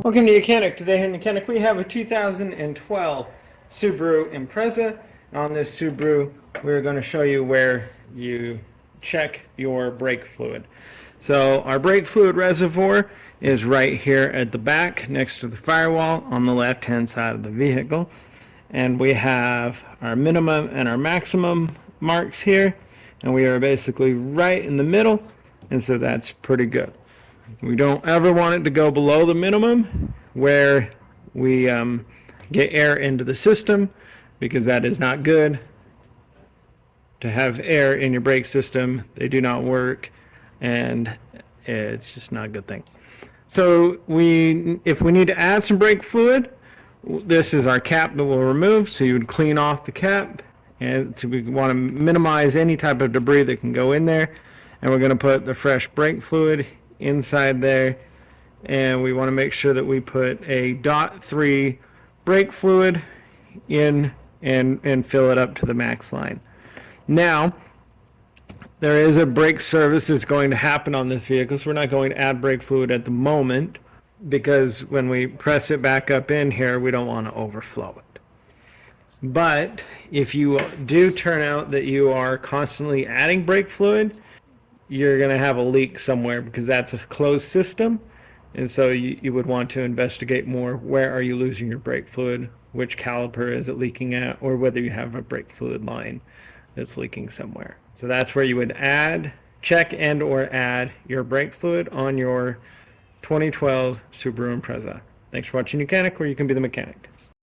Welcome to YOUCANIC. Today in YOUCANIC we have a 2012 Subaru Impreza. On this Subaru we're going to show you where you check your brake fluid. So our brake fluid reservoir is right here at the back next to the firewall on the left hand side of the vehicle. And we have our minimum and our maximum marks here. And we are basically right in the middle, and so that's pretty good. We don't ever want it to go below the minimum where we get air into the system, because that is not good. To have air in your brake system, they do not work, and it's just not a good thing. So if we need to add some brake fluid, this is our cap that we'll remove. So you would clean off the cap, and we want to minimize any type of debris that can go in there. And we're going to put the fresh brake fluid inside there, and we want to make sure that we put a .3 brake fluid in and fill it up to the max line. Now there is a brake service that's going to happen on this vehicle, so we're not going to add brake fluid at the moment, because when we press it back up in here, we don't want to overflow it. But if you do turn out that you are constantly adding brake fluid, you're going to have a leak somewhere, because that's a closed system. And so you would want to investigate more, where are you losing your brake fluid, which caliper is it leaking at, or whether you have a brake fluid line that's leaking somewhere. So that's where you would check and or add your brake fluid on your 2012 Subaru Impreza. Thanks for watching YOUCANIC, where you can be the mechanic.